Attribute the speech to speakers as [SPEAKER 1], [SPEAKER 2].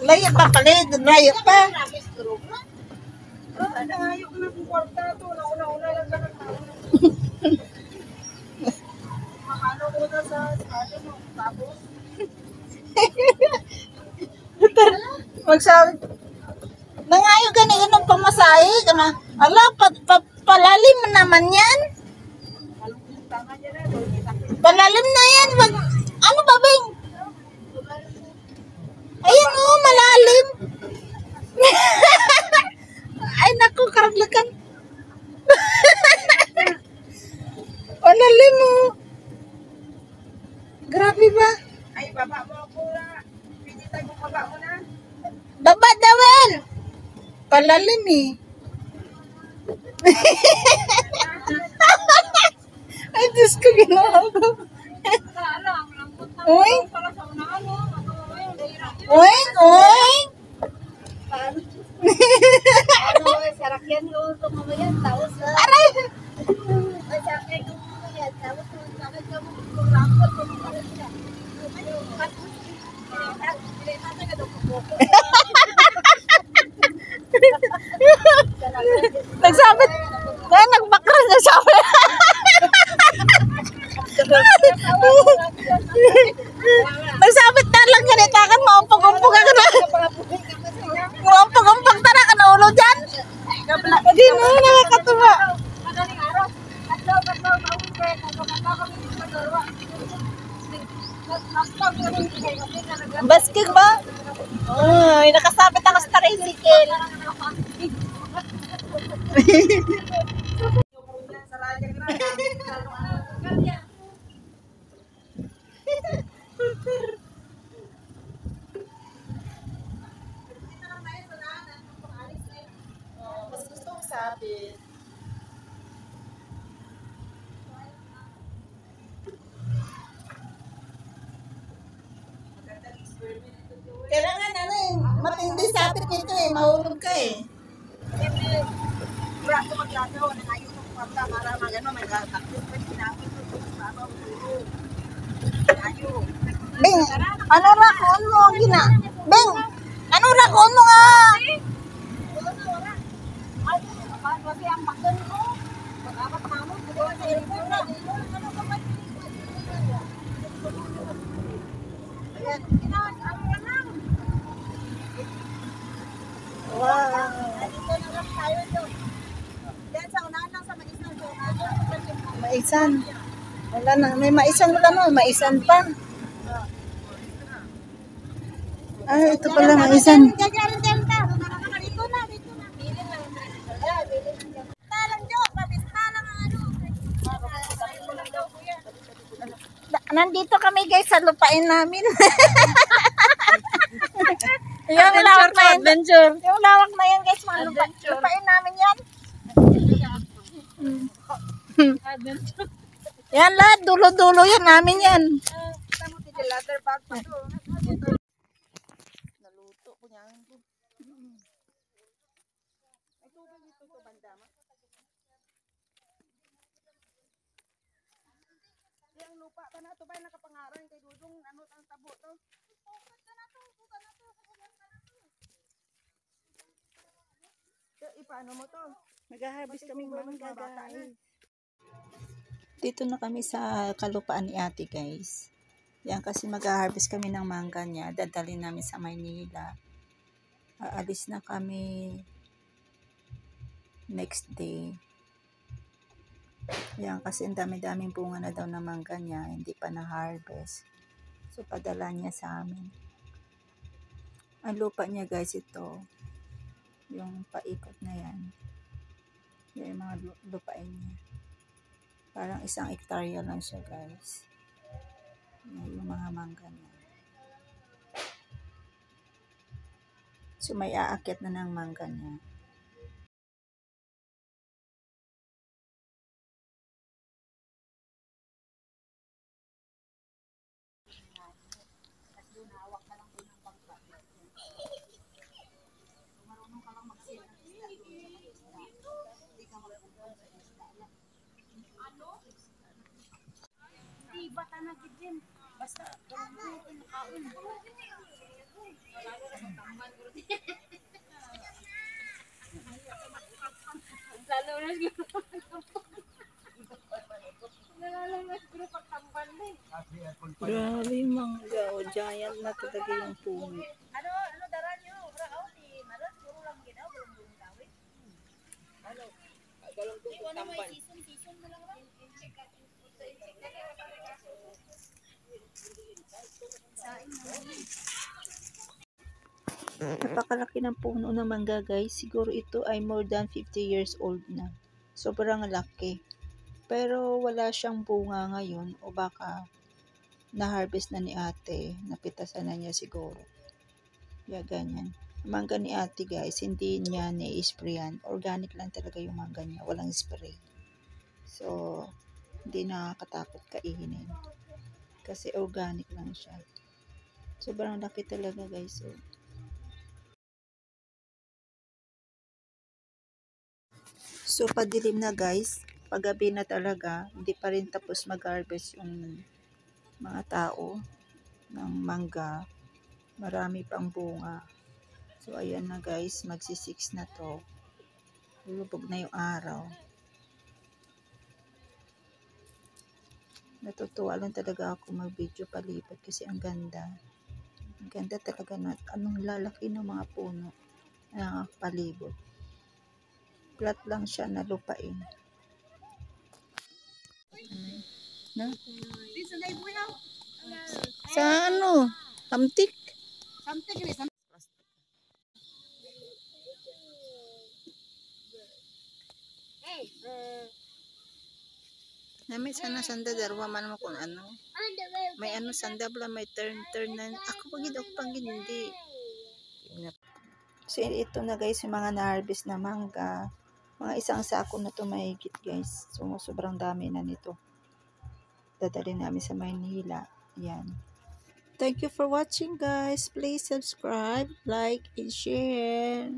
[SPEAKER 1] Layo pa pala, layo pa.
[SPEAKER 2] Ayaw ko na kung kwarta to. Nauna-una lang ka ng tao. Makano ko na sa ano, tapos.
[SPEAKER 1] Magsabi. Nangayo ganito ng pamasahe. Ala, palalim naman yan. Palalim na yan. Ano ba, Bing? Ayan o, malalim. Ay, naku, karaglakan. Malalim o. Grabe ba?
[SPEAKER 2] Ay, baba mo ako na. Pinitay mo baba mo na.
[SPEAKER 1] Baba dawel. Palalim eh. Ay, Diyos ko, ginawa ko. Uy. Uy, uy.
[SPEAKER 3] Sarakyan yung tumamayan, tapos
[SPEAKER 1] Aray.
[SPEAKER 3] masakay yung tumamayan, tapos sakay ka mo kung rampot, tumamayan siya.
[SPEAKER 1] Nagsabit. Kaya nagbakras na sabi. Nagsabit na lang ganito. Akan maumpag-umpag ka na. Maumpag-umpag na ka na ulo dyan. Hindi mo nakakatuwa.
[SPEAKER 3] Madaling araw, katlaw, maunti,
[SPEAKER 1] Basking ba? Ay, nakasabit ako sa tricycle. Mas gusto ko sabit. Kailangan ano eh, matindi sabit nito eh, mahulog ka eh.
[SPEAKER 2] Hindi. Braso maglagaw. Ayaw ko kwarta para magano may takot. Pwede sinapit ko kung saan ako. Ayaw.
[SPEAKER 1] Bing, ano rakon mo gina? Bing, ano rakon mo nga?
[SPEAKER 3] Kasi ang magan ko, pag-apat mamo, bukaw sa airport na. Ayan, ginawan, ano na lang.
[SPEAKER 1] Wow.
[SPEAKER 3] Dito na lang tayo doon. Diyan sa unahan lang sa Maisan.
[SPEAKER 1] Maisan. Wala na, may maisan wala no, maisan pa. Ay, ito pala maisan.
[SPEAKER 3] Diyan ka. Dito na. Bilin lang. Bilin. Talang Jo, mabista lang ang ano.
[SPEAKER 1] Nandito kami guys sa lupain namin. Yung lawak na yan.
[SPEAKER 2] Adventure.
[SPEAKER 1] Yung lawak na yan guys, mga lupain namin yan.
[SPEAKER 2] Adventure.
[SPEAKER 1] Yan lahat, dulo-dulo yan namin yan.
[SPEAKER 2] Kita mo titi leather bag pa to. Naluto ko niya. Ay, tubig dito to banda ma. Yung lupa pa na to ba nakapangaran kay Dudong ano ang tabo to. Ipaano mo to?
[SPEAKER 1] Mag-harvest kami mangga guys. Dito na kami sa kalupaan ni ate guys. Yan kasi mag-harvest kami ng mangga niya. Dadalhin namin sa Maynila. Aalis na kami next day. Yan kasi ang dami-daming bunga na daw na mangga niya. Hindi pa na-harvest. So padala niya sa amin. Ang lupa niya guys ito. Yung paikot na yan. Yung mga lupain niya. Parang 1 hektarya lang siya guys. Yan, yung mga mangga niya. So may aakyat na ng mangga niya.
[SPEAKER 3] Bata na gid din. Basta, kaon. Oras siguro pagtamban. Nalalang siguro pagtamban din.
[SPEAKER 1] Grabe yung mangga. O, giant na talaga yung puno.
[SPEAKER 2] Ano daran nyo? Brao, di maras, puro lang ginaw, bulong-bulong tawid.
[SPEAKER 3] Ano may season mo lang ba?
[SPEAKER 1] Napakalaki ng puno ng mangga guys. Siguro ito ay more than 50 years old na. Sobrang laki. Pero wala siyang bunga ngayon o baka na-harvest na ni ate. Napitasan na niya siguro. Kaya ganyan. Mangga ni ate guys, hindi niya ni-sprayan. Organic lang talaga yung mangga niya. Walang spray. So, hindi nakakatakot kainin. Kasi organic lang siya. Sobrang laki talaga guys. So, padilim na guys. Paggabi na talaga, hindi pa rin tapos mag-harvest yung mga tao ng mangga. Marami pang bunga. So, ayan na guys, magsi-6 na to. Lulubog na yung araw. Natutuwa lang talaga ako mag-video palibot kasi ang ganda. Ang ganda talaga na anong lalaki ng mga puno na palibot. Flat lang siya na lupain. Na?
[SPEAKER 2] Di sa day buyaw.
[SPEAKER 1] Sa ano? Tamtik?
[SPEAKER 2] Something ni sa
[SPEAKER 1] Nami sana sanda darwa man mo kung ano. May ano sanda bla may turn na ako pagid ako pang hindi. So ito na guys yung mga na-harvest na mangga. Mga isang sako na to mahigit guys. So sobrang dami na nito. Dadalhin namin sa Maynila. Yan. Thank you for watching guys. Please subscribe, like, and share.